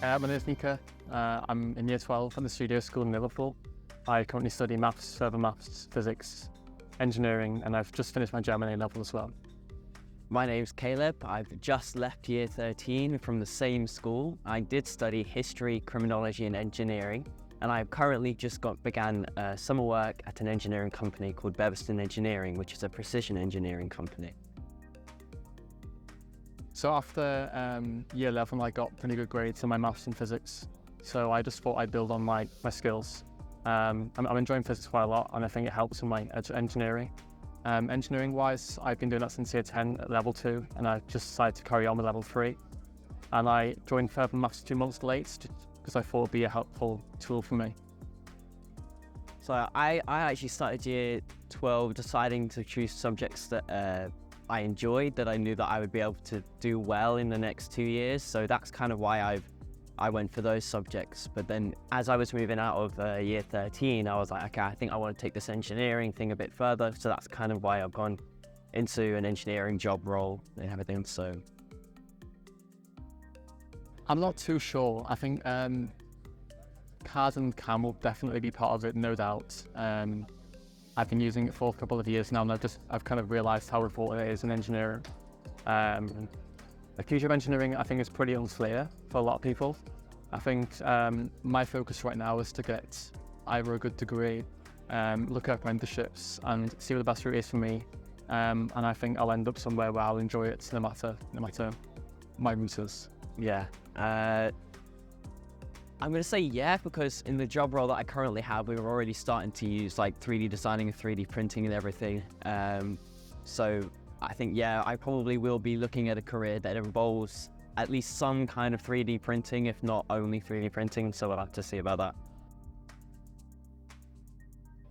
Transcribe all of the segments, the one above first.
My name is Nika. I'm in year 12 at the studio school in Liverpool. I currently study maths, further maths, physics, engineering, and I've just finished my German A level as well. My name's Caleb. I've just left year 13 from the same school. I did study history, criminology and engineering, and I've currently just began summer work at an engineering company called Beverston Engineering, which is a precision engineering company. So after year 11, I got pretty good grades in my maths and physics. So I just thought I'd build on my skills. I'm enjoying physics quite a lot, and I think it helps in my engineering. Engineering-wise, I've been doing that since year 10 at level 2, and I just decided to carry on with level 3. And I joined further maths 2 months late because I thought it'd be a helpful tool for me. So I actually started year 12 deciding to choose subjects that I enjoyed, that I knew that I would be able to do well in the next 2 years. So that's kind of why I went for those subjects. But then as I was moving out of year 13, I was like, okay, I think I want to take this engineering thing a bit further. So that's kind of why I've gone into an engineering job role and everything. So I'm not too sure. I think CAD and CAM will definitely be part of it, no doubt. I've been using it for a couple of years now, and I've kind of realised how important it is in engineering. The future of engineering, I think, is pretty unclear for a lot of people. I think my focus right now is to get either a good degree, look at apprenticeships, and see what the best route is for me. And I think I'll end up somewhere where I'll enjoy it, no matter my route is. yeah, I'm going to say yeah, because in the job role that I currently have, we were already starting to use like 3D designing and 3D printing and everything. So I think, yeah, I probably will be looking at a career that involves at least some kind of 3D printing, if not only 3D printing. So I'll have to see about that.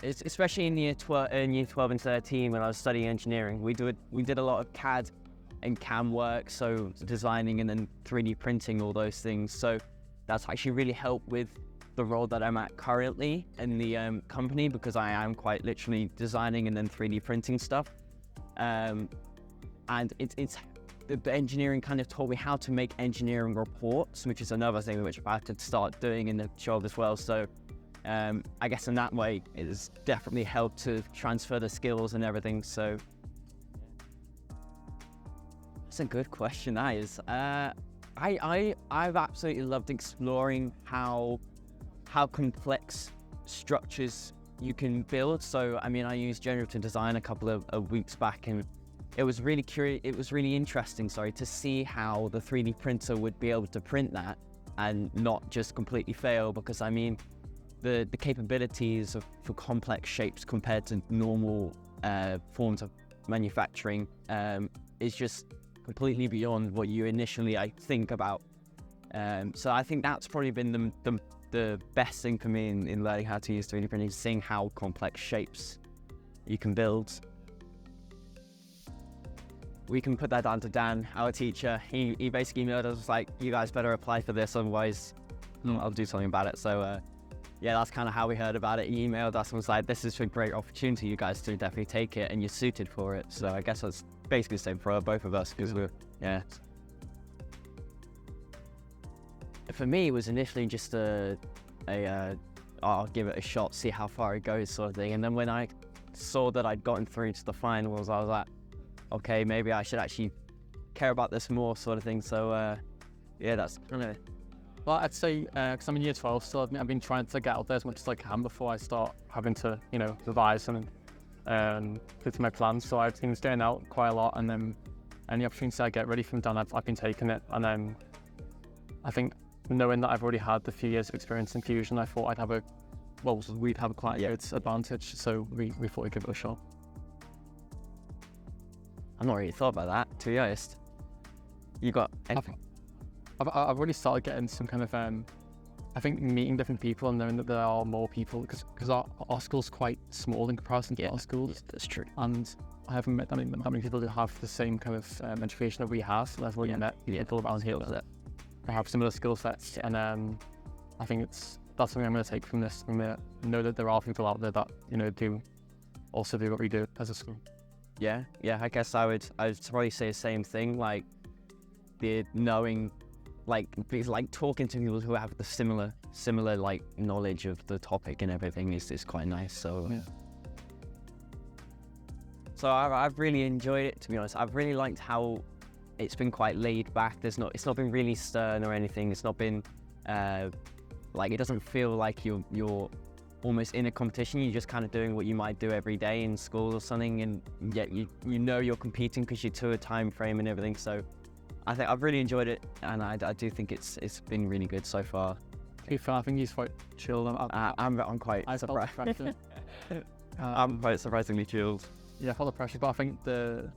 Especially in year 12 and 13, when I was studying engineering, we did a lot of CAD and CAM work, so designing and then 3D printing all those things. So that's actually really helped with the role that I'm at currently in the company, because I am quite literally designing and then 3D printing stuff. And it's the engineering kind of taught me how to make engineering reports, which is another thing which I have to start doing in the job as well. So I guess in that way, it has definitely helped to transfer the skills and everything. So that's a good question, that is. I've absolutely loved exploring how complex structures you can build. So I mean, I used generative design a couple of weeks back, and it was really interesting, to see how the 3D printer would be able to print that and not just completely fail, because I mean, the capabilities for complex shapes compared to normal forms of manufacturing is just completely beyond what you initially, I think, about. So I think that's probably been the best thing for me in learning how to use 3D printing, seeing how complex shapes you can build. We can put that down to Dan, our teacher. He basically emailed us like, you guys better apply for this, otherwise I'll do something about it. So yeah, that's kind of how we heard about it. He emailed us and was like, this is a great opportunity, you guys should definitely take it, and you're suited for it. So I guess that's basically the same for both of us, because yeah. For me, it was initially just I'll give it a shot, see how far it goes sort of thing. And then when I saw that I'd gotten through to the finals, I was like, okay, maybe I should actually care about this more sort of thing. So yeah, that's kind of... Well, I'd say, because I'm in year 12 still, I've been trying to get out there as much as I can before I start having to, revise and put to my plans. So I've been staying out quite a lot, and then any opportunity I get ready from Dan, I've been taking it. And then I think knowing that I've already had the few years of experience in Fusion, I thought we'd have quite a good advantage. So we thought we'd give it a shot. I've not really thought about that, to be honest. You got anything? I've already started getting some kind of, I think, meeting different people and knowing that there are more people, because our school's quite small in comparison to other schools. Yeah, that's true. And I haven't met that many people who have the same kind of education that we have. So I've already met people around here that have similar skill sets. And I think that's something I'm going to take from this, know that there are people out there that, do also do what we do as a school. Yeah, I guess I would probably say the same thing, like the knowing like it's like talking to people who have the similar like knowledge of the topic and everything is quite nice. So Yeah. so I've really enjoyed it, to be honest. I've really liked how it's been quite laid back. It's not been really stern or anything. It's not been like, it doesn't feel like you're almost in a competition. You're just kind of doing what you might do every day in school or something, and yet you know you're competing because you're to a time frame and everything. So I think I've really enjoyed it, and I do think it's been really good so far. I think he's quite chill. I'm quite surprised. I'm quite surprisingly chilled. Yeah, full of pressure, but I think the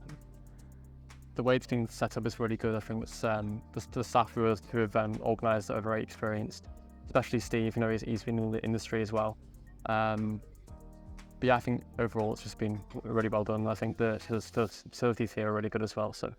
way it's been set up is really good. I think it's the staff who have organised it are very experienced, especially Steve. You know, he's been in the industry as well. But yeah, I think overall it's just been really well done. I think the facilities here are really good as well. So